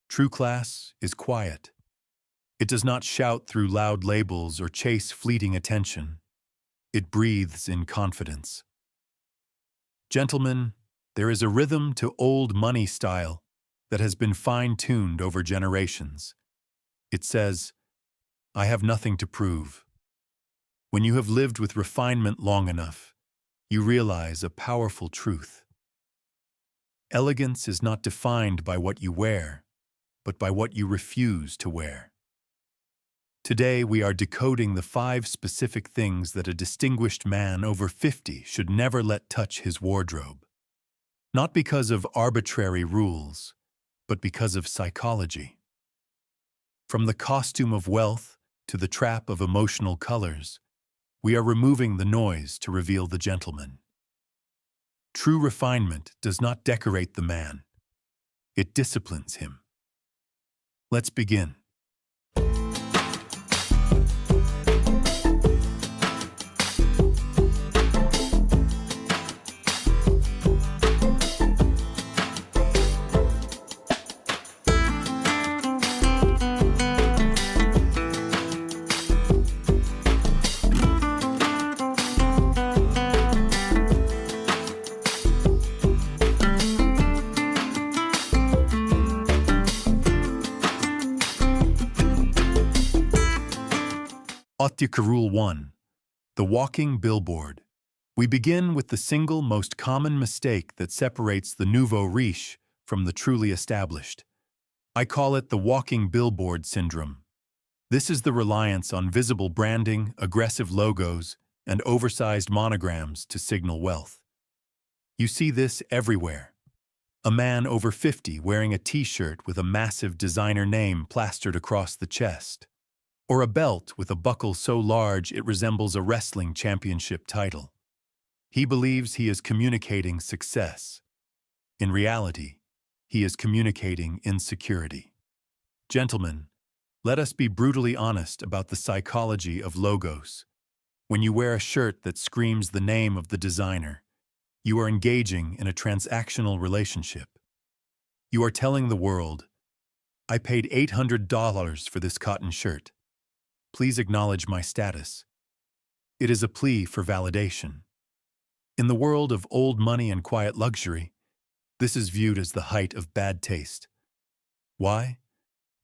True class is quiet. It does not shout through loud labels or chase fleeting attention. It breathes in confidence. Gentlemen, there is a rhythm to old money style that has been fine-tuned over generations. It says, "I have nothing to prove." When you have lived with refinement long enough, you realize a powerful truth. Elegance is not defined by what you wear, but by what you refuse to wear. Today, we are decoding the 5 specific things that a distinguished man over 50 should never let touch his wardrobe. Not because of arbitrary rules, but because of psychology. From the costume of wealth to the trap of emotional colors, we are removing the noise to reveal the gentleman. True refinement does not decorate the man. It disciplines him. Let's begin. Rule 1. The Walking Billboard. We begin with the single most common mistake that separates the nouveau riche from the truly established. I call it the walking billboard syndrome. This is the reliance on visible branding, aggressive logos, and oversized monograms to signal wealth. You see this everywhere. A man over 50 wearing a t-shirt with a massive designer name plastered across the chest. Or a belt with a buckle so large it resembles a wrestling championship title. He believes he is communicating success. In reality, he is communicating insecurity. Gentlemen, let us be brutally honest about the psychology of logos. When you wear a shirt that screams the name of the designer, you are engaging in a transactional relationship. You are telling the world, "I paid $800 for this cotton shirt. Please acknowledge my status." It is a plea for validation. In the world of old money and quiet luxury, this is viewed as the height of bad taste. Why?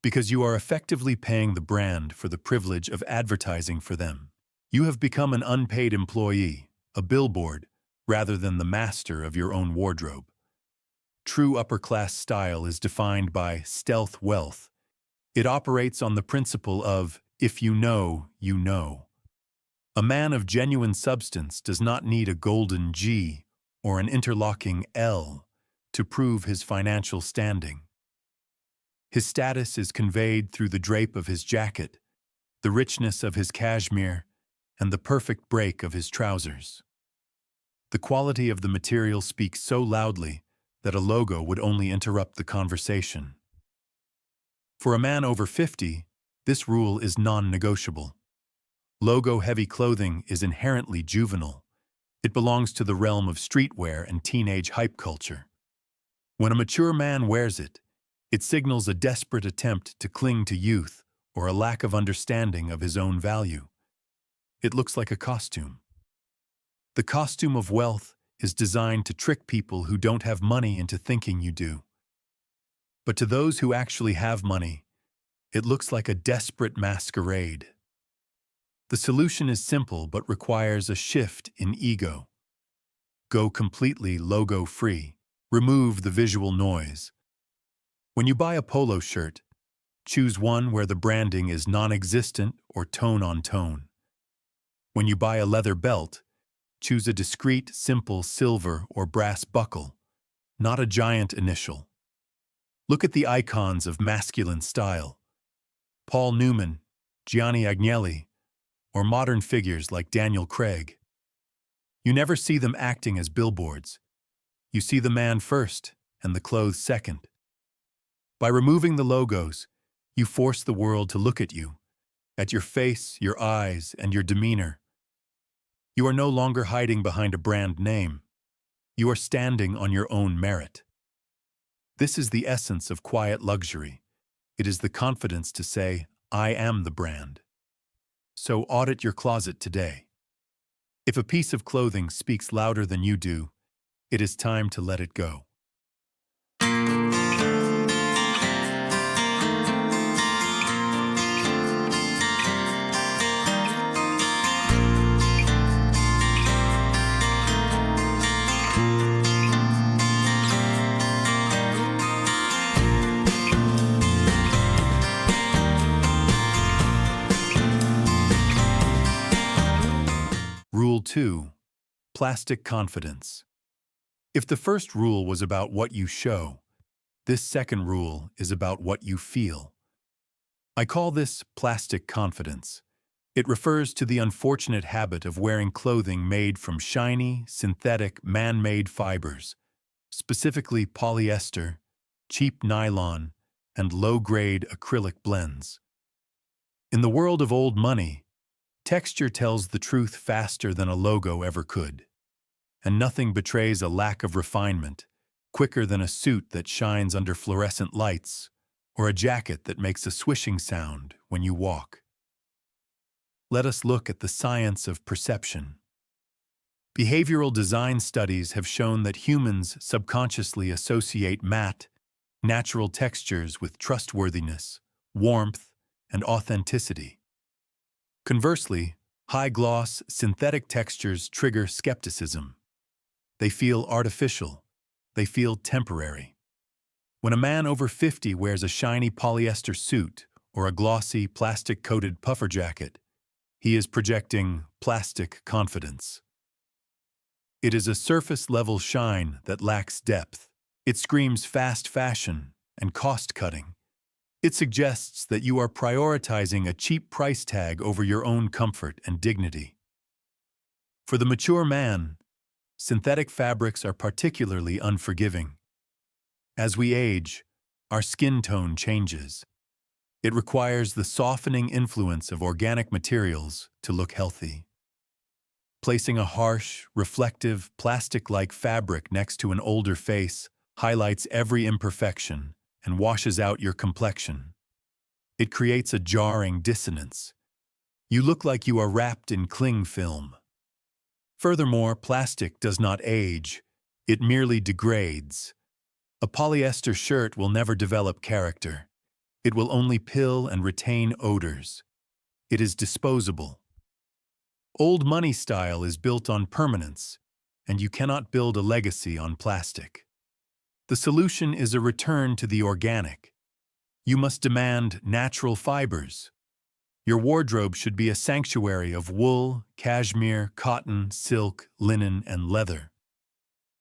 Because you are effectively paying the brand for the privilege of advertising for them. You have become an unpaid employee, a billboard, rather than the master of your own wardrobe. True upper-class style is defined by stealth wealth. It operates on the principle of if you know, you know. A man of genuine substance does not need a golden G or an interlocking L to prove his financial standing. His status is conveyed through the drape of his jacket, the richness of his cashmere, and the perfect break of his trousers. The quality of the material speaks so loudly that a logo would only interrupt the conversation. For a man over 50, this rule is non-negotiable. Logo-heavy clothing is inherently juvenile. It belongs to the realm of streetwear and teenage hype culture. When a mature man wears it, it signals a desperate attempt to cling to youth or a lack of understanding of his own value. It looks like a costume. The costume of wealth is designed to trick people who don't have money into thinking you do. But to those who actually have money, it looks like a desperate masquerade. The solution is simple but requires a shift in ego. Go completely logo-free. Remove the visual noise. When you buy a polo shirt, choose one where the branding is non-existent or tone-on-tone. When you buy a leather belt, choose a discreet, simple silver or brass buckle, not a giant initial. Look at the icons of masculine style. Paul Newman, Gianni Agnelli, or modern figures like Daniel Craig. You never see them acting as billboards. You see the man first and the clothes second. By removing the logos, you force the world to look at you, at your face, your eyes, and your demeanor. You are no longer hiding behind a brand name. You are standing on your own merit. This is the essence of quiet luxury, It is the confidence to say, I am the brand. So audit your closet today. If a piece of clothing speaks louder than you do, it is time to let it go. Rule 2. Plastic confidence. If the first rule was about what you show, this second rule is about what you feel. I call this plastic confidence. It refers to the unfortunate habit of wearing clothing made from shiny, synthetic, man-made fibers, specifically polyester, cheap nylon, and low-grade acrylic blends. In the world of old money, texture tells the truth faster than a logo ever could. And nothing betrays a lack of refinement quicker than a suit that shines under fluorescent lights or a jacket that makes a swishing sound when you walk. Let us look at the science of perception. Behavioral design studies have shown that humans subconsciously associate matte, natural textures with trustworthiness, warmth, and authenticity. Conversely, high-gloss, synthetic textures trigger skepticism. They feel artificial. They feel temporary. When a man over 50 wears a shiny polyester suit or a glossy, plastic-coated puffer jacket, he is projecting plastic confidence. It is a surface-level shine that lacks depth. It screams fast fashion and cost-cutting. It suggests that you are prioritizing a cheap price tag over your own comfort and dignity. For the mature man, synthetic fabrics are particularly unforgiving. As we age, our skin tone changes. It requires the softening influence of organic materials to look healthy. Placing a harsh, reflective, plastic-like fabric next to an older face highlights every imperfection and washes out your complexion. It creates a jarring dissonance. You look like you are wrapped in cling film. Furthermore, plastic does not age, it merely degrades. A polyester shirt will never develop character. It will only pill and retain odors. It is disposable. Old money style is built on permanence, and you cannot build a legacy on plastic. The solution is a return to the organic. You must demand natural fibers. Your wardrobe should be a sanctuary of wool, cashmere, cotton, silk, linen, and leather.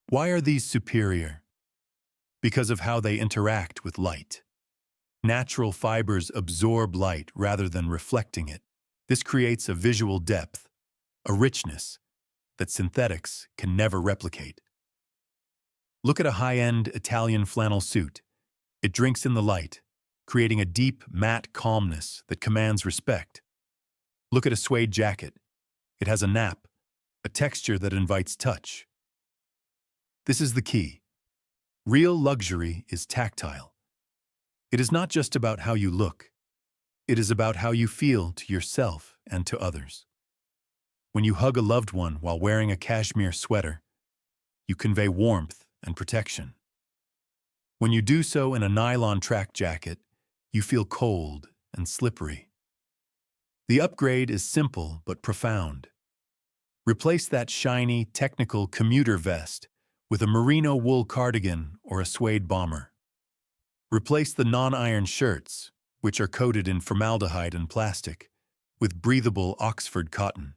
Why are these superior? Because of how they interact with light. Natural fibers absorb light rather than reflecting it. This creates a visual depth, a richness, that synthetics can never replicate. Look at a high-end Italian flannel suit. It drinks in the light, creating a deep, matte calmness that commands respect. Look at a suede jacket. It has a nap, a texture that invites touch. This is the key. Real luxury is tactile. It is not just about how you look. It is about how you feel to yourself and to others. When you hug a loved one while wearing a cashmere sweater, you convey warmth and protection. When you do so in a nylon track jacket, you feel cold and slippery. The upgrade is simple but profound. Replace that shiny, technical commuter vest with a merino wool cardigan or a suede bomber. Replace the non-iron shirts, which are coated in formaldehyde and plastic, with breathable Oxford cotton.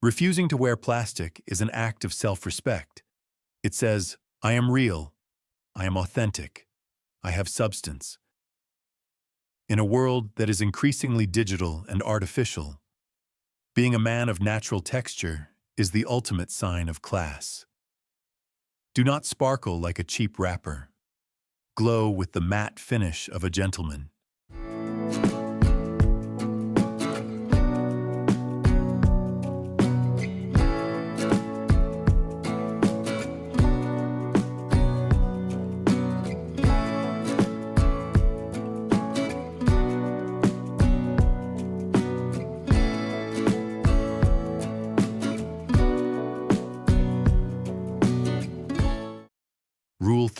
Refusing to wear plastic is an act of self-respect. It says, I am real, I am authentic, I have substance. In a world that is increasingly digital and artificial, being a man of natural texture is the ultimate sign of class. Do not sparkle like a cheap wrapper. Glow with the matte finish of a gentleman.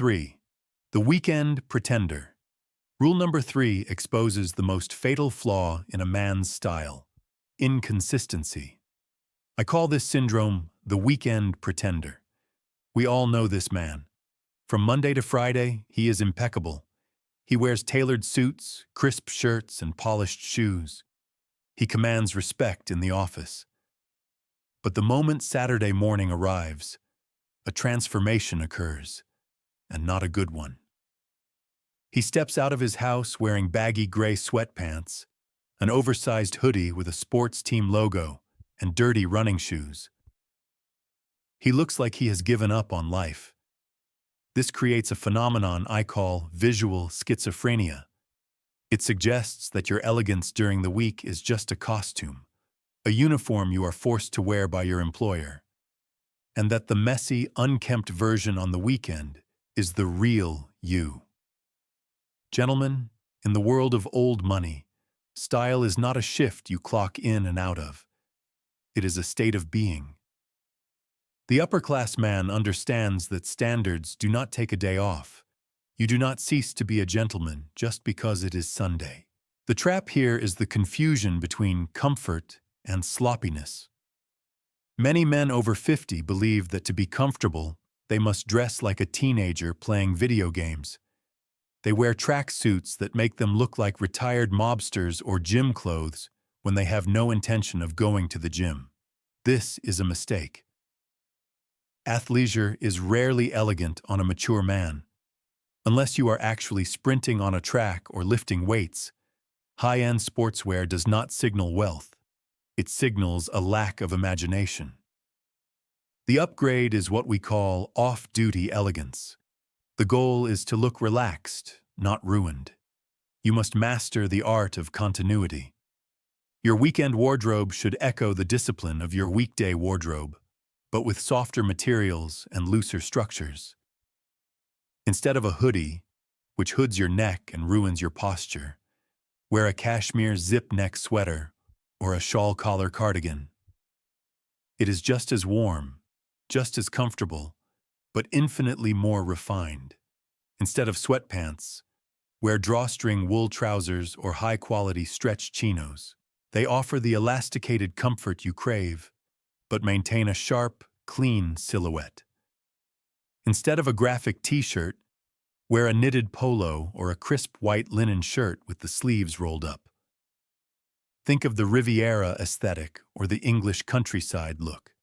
3. The weekend pretender. Rule number 3 exposes the most fatal flaw in a man's style: inconsistency. I call this syndrome the weekend pretender. We all know this man. From Monday to Friday, he is impeccable. He wears tailored suits, crisp shirts, and polished shoes. He commands respect in the office. But the moment Saturday morning arrives, a transformation occurs, and not a good one. He steps out of his house wearing baggy gray sweatpants, an oversized hoodie with a sports team logo, and dirty running shoes. He looks like he has given up on life. This creates a phenomenon I call visual schizophrenia. It suggests that your elegance during the week is just a costume, a uniform you are forced to wear by your employer, and that the messy, unkempt version on the weekend is the real you. Gentlemen, in the world of old money, style is not a shift you clock in and out of. It is a state of being. The upper-class man understands that standards do not take a day off. You do not cease to be a gentleman just because it is Sunday. The trap here is the confusion between comfort and sloppiness. Many men over 50 believe that to be comfortable, they must dress like a teenager playing video games. They wear track suits that make them look like retired mobsters or gym clothes when they have no intention of going to the gym. This is a mistake. Athleisure is rarely elegant on a mature man. Unless you are actually sprinting on a track or lifting weights, high-end sportswear does not signal wealth. It signals a lack of imagination. The upgrade is what we call off-duty elegance. The goal is to look relaxed, not ruined. You must master the art of continuity. Your weekend wardrobe should echo the discipline of your weekday wardrobe, but with softer materials and looser structures. Instead of a hoodie, which hoods your neck and ruins your posture, wear a cashmere zip-neck sweater or a shawl-collar cardigan. It is just as warm, just as comfortable, but infinitely more refined. Instead of sweatpants, wear drawstring wool trousers or high-quality stretch chinos. They offer the elasticated comfort you crave, but maintain a sharp, clean silhouette. Instead of a graphic t-shirt, wear a knitted polo or a crisp white linen shirt with the sleeves rolled up. Think of the Riviera aesthetic or the English countryside look.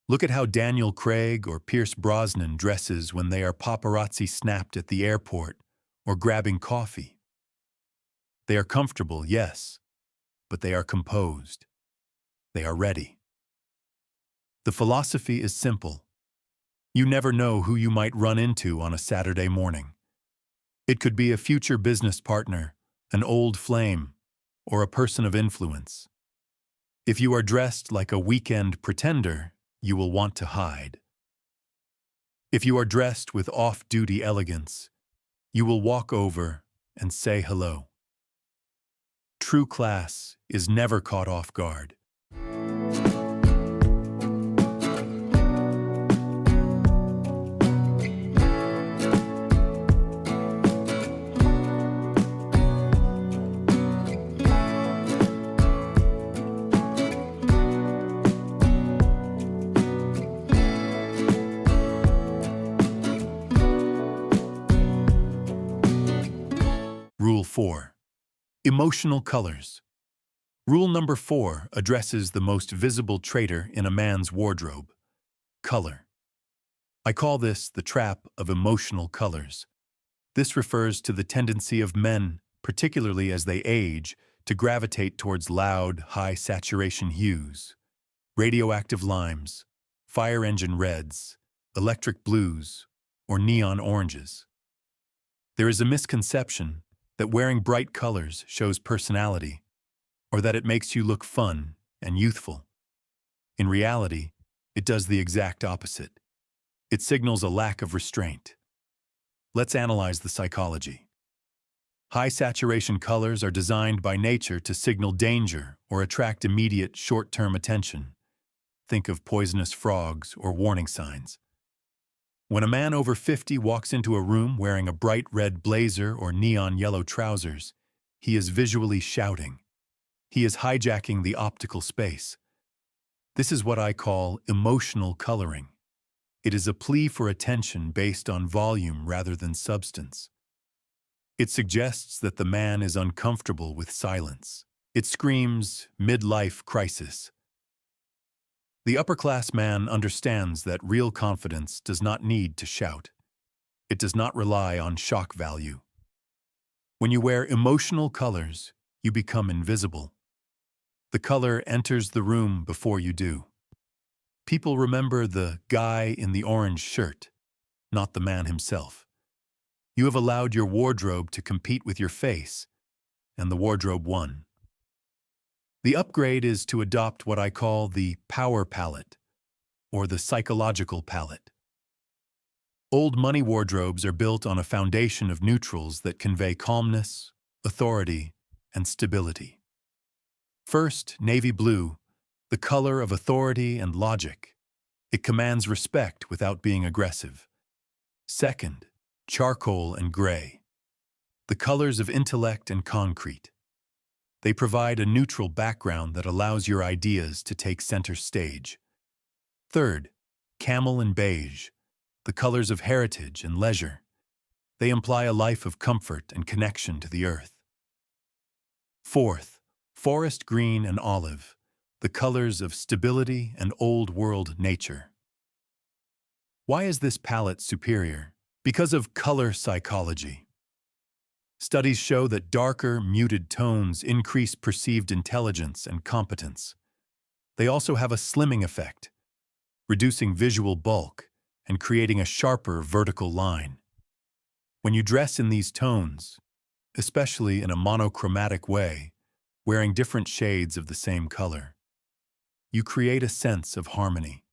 Look at how Daniel Craig or Pierce Brosnan dresses when they are paparazzi snapped at the airport or grabbing coffee. They are comfortable, yes, but they are composed. They are ready. The philosophy is simple. You never know who you might run into on a Saturday morning. It could be a future business partner, an old flame, or a person of influence. If you are dressed like a weekend pretender, you will want to hide. If you are dressed with off-duty elegance, you will walk over and say hello. True class is never caught off guard. Rule 4. Emotional colors. Rule number 4 addresses the most visible traitor in a man's wardrobe: color. I call this the trap of emotional colors. This refers to the tendency of men, particularly as they age, to gravitate towards loud, high-saturation hues: radioactive limes, fire engine reds, electric blues, or neon oranges. There is a misconception that wearing bright colors shows personality, or that it makes you look fun and youthful. In reality, it does the exact opposite. It signals a lack of restraint. Let's analyze the psychology. High-saturation colors are designed by nature to signal danger or attract immediate short-term attention. Think of poisonous frogs or warning signs. When a man over 50 walks into a room wearing a bright red blazer or neon yellow trousers, he is visually shouting. He is hijacking the optical space. This is what I call emotional coloring. It is a plea for attention based on volume rather than substance. It suggests that the man is uncomfortable with silence. It screams midlife crisis. The upper-class man understands that real confidence does not need to shout. It does not rely on shock value. When you wear emotional colors, you become invisible. The color enters the room before you do. People remember the guy in the orange shirt, not the man himself. You have allowed your wardrobe to compete with your face, and the wardrobe won. The upgrade is to adopt what I call the power palette, or the psychological palette. Old money wardrobes are built on a foundation of neutrals that convey calmness, authority, and stability. First, navy blue, the color of authority and logic. It commands respect without being aggressive. Second, charcoal and gray, the colors of intellect and concrete. They provide a neutral background that allows your ideas to take center stage. Third, camel and beige, the colors of heritage and leisure. They imply a life of comfort and connection to the earth. Fourth, forest green and olive, the colors of stability and old-world nature. Why is this palette superior? Because of color psychology. Studies show that darker, muted tones increase perceived intelligence and competence. They also have a slimming effect, reducing visual bulk and creating a sharper vertical line. When you dress in these tones, especially in a monochromatic way, wearing different shades of the same color, you create a sense of harmony.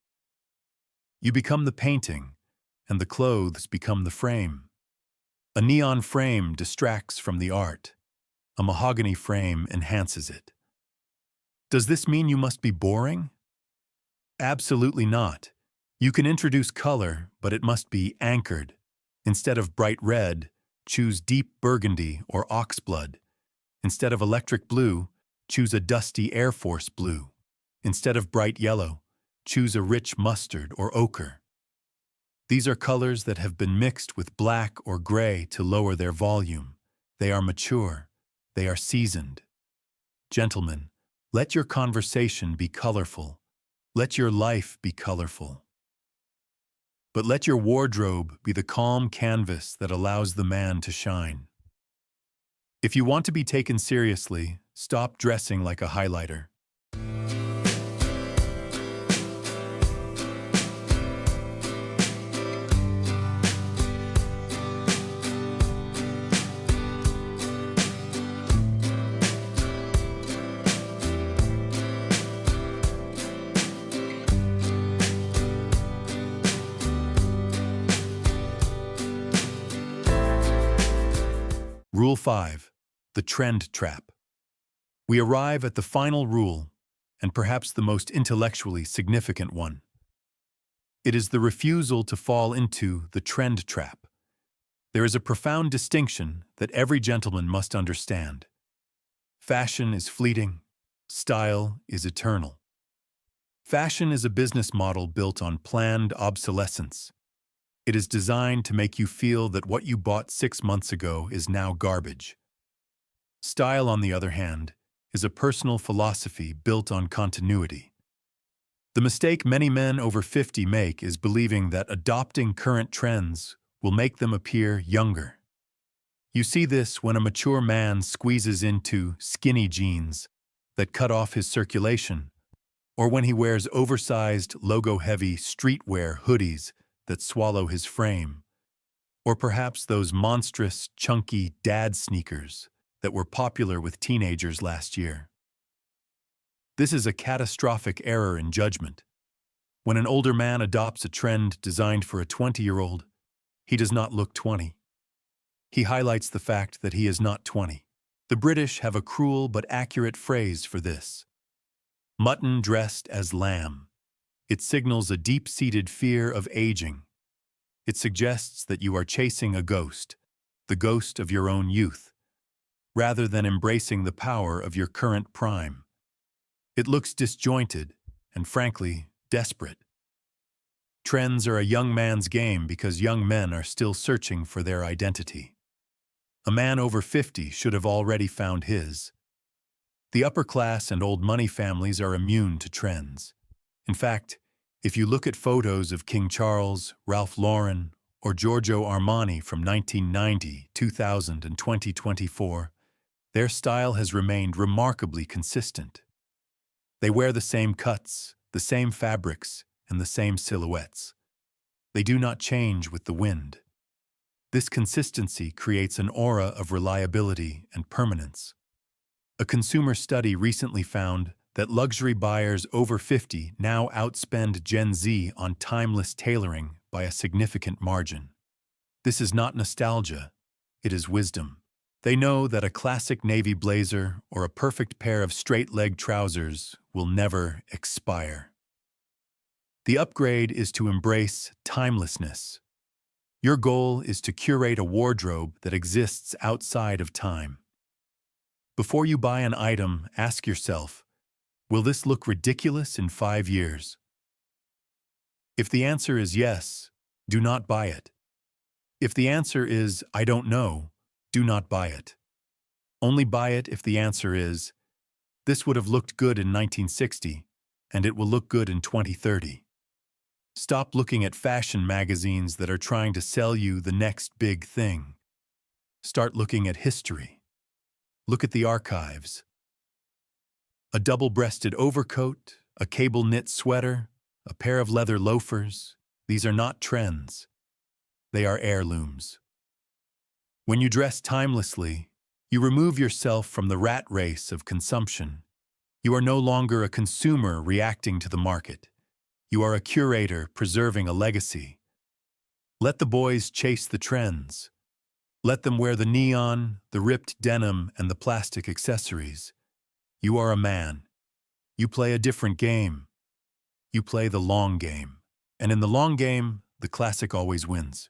You become the painting, and the clothes become the frame. A neon frame distracts from the art. A mahogany frame enhances it. Does this mean you must be boring? Absolutely not. You can introduce color, but it must be anchored. Instead of bright red, choose deep burgundy or oxblood. Instead of electric blue, choose a dusty Air Force blue. Instead of bright yellow, choose a rich mustard or ochre. These are colors that have been mixed with black or gray to lower their volume. They are mature. They are seasoned. Gentlemen, let your conversation be colorful. Let your life be colorful. But let your wardrobe be the calm canvas that allows the man to shine. If you want to be taken seriously, stop dressing like a highlighter. Rule 5. The trend trap. We arrive at the final rule, and perhaps the most intellectually significant one. It is the refusal to fall into the trend trap. There is a profound distinction that every gentleman must understand. Fashion is fleeting. Style is eternal. Fashion is a business model built on planned obsolescence. It is designed to make you feel that what you bought 6 months ago is now garbage. Style, on the other hand, is a personal philosophy built on continuity. The mistake many men over 50 make is believing that adopting current trends will make them appear younger. You see this when a mature man squeezes into skinny jeans that cut off his circulation, or when he wears oversized, logo-heavy streetwear hoodies that swallow his frame, or perhaps those monstrous, chunky dad sneakers that were popular with teenagers last year. This is a catastrophic error in judgment. When an older man adopts a trend designed for a 20-year-old, he does not look 20. He highlights the fact that he is not 20. The British have a cruel but accurate phrase for this. Mutton dressed as lamb. It signals a deep-seated fear of aging. It suggests that you are chasing a ghost, the ghost of your own youth, rather than embracing the power of your current prime. It looks disjointed and, frankly, desperate. Trends are a young man's game because young men are still searching for their identity. A man over 50 should have already found his. The upper class and old money families are immune to trends. In fact, if you look at photos of King Charles, Ralph Lauren, or Giorgio Armani from 1990, 2000, and 2024, their style has remained remarkably consistent. They wear the same cuts, the same fabrics, and the same silhouettes. They do not change with the wind. This consistency creates an aura of reliability and permanence. A consumer study recently found that luxury buyers over 50 now outspend Gen Z on timeless tailoring by a significant margin. This is not nostalgia, it is wisdom. They know that a classic navy blazer or a perfect pair of straight-leg trousers will never expire. The upgrade is to embrace timelessness. Your goal is to curate a wardrobe that exists outside of time. Before you buy an item, ask yourself, will this look ridiculous in 5 years? If the answer is yes, do not buy it. If the answer is, I don't know, do not buy it. Only buy it if the answer is, this would have looked good in 1960, and it will look good in 2030. Stop looking at fashion magazines that are trying to sell you the next big thing. Start looking at history. Look at the archives. A double-breasted overcoat, a cable-knit sweater, a pair of leather loafers, these are not trends. They are heirlooms. When you dress timelessly, you remove yourself from the rat race of consumption. You are no longer a consumer reacting to the market. You are a curator preserving a legacy. Let the boys chase the trends. Let them wear the neon, the ripped denim, and the plastic accessories. You are a man. You play a different game. You play the long game. And in the long game, the classic always wins.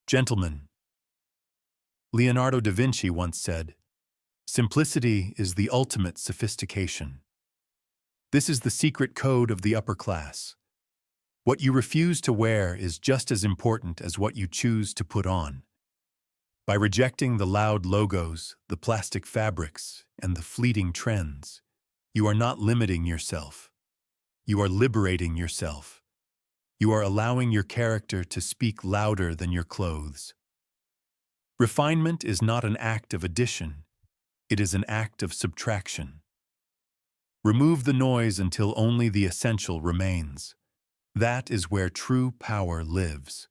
Gentlemen, Leonardo da Vinci once said, "Simplicity is the ultimate sophistication." This is the secret code of the upper class. What you refuse to wear is just as important as what you choose to put on. By rejecting the loud logos, the plastic fabrics, and the fleeting trends, you are not limiting yourself. You are liberating yourself. You are allowing your character to speak louder than your clothes. Refinement is not an act of addition, it is an act of subtraction. Remove the noise until only the essential remains. That is where true power lives.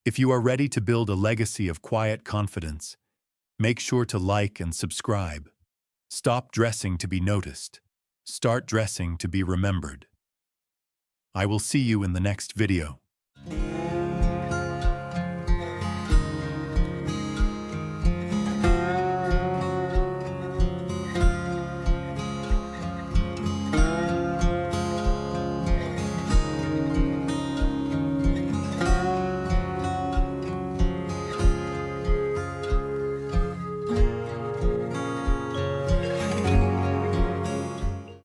If you are ready to build a legacy of quiet confidence, make sure to like and subscribe. Stop dressing to be noticed. Start dressing to be remembered. I will see you in the next video.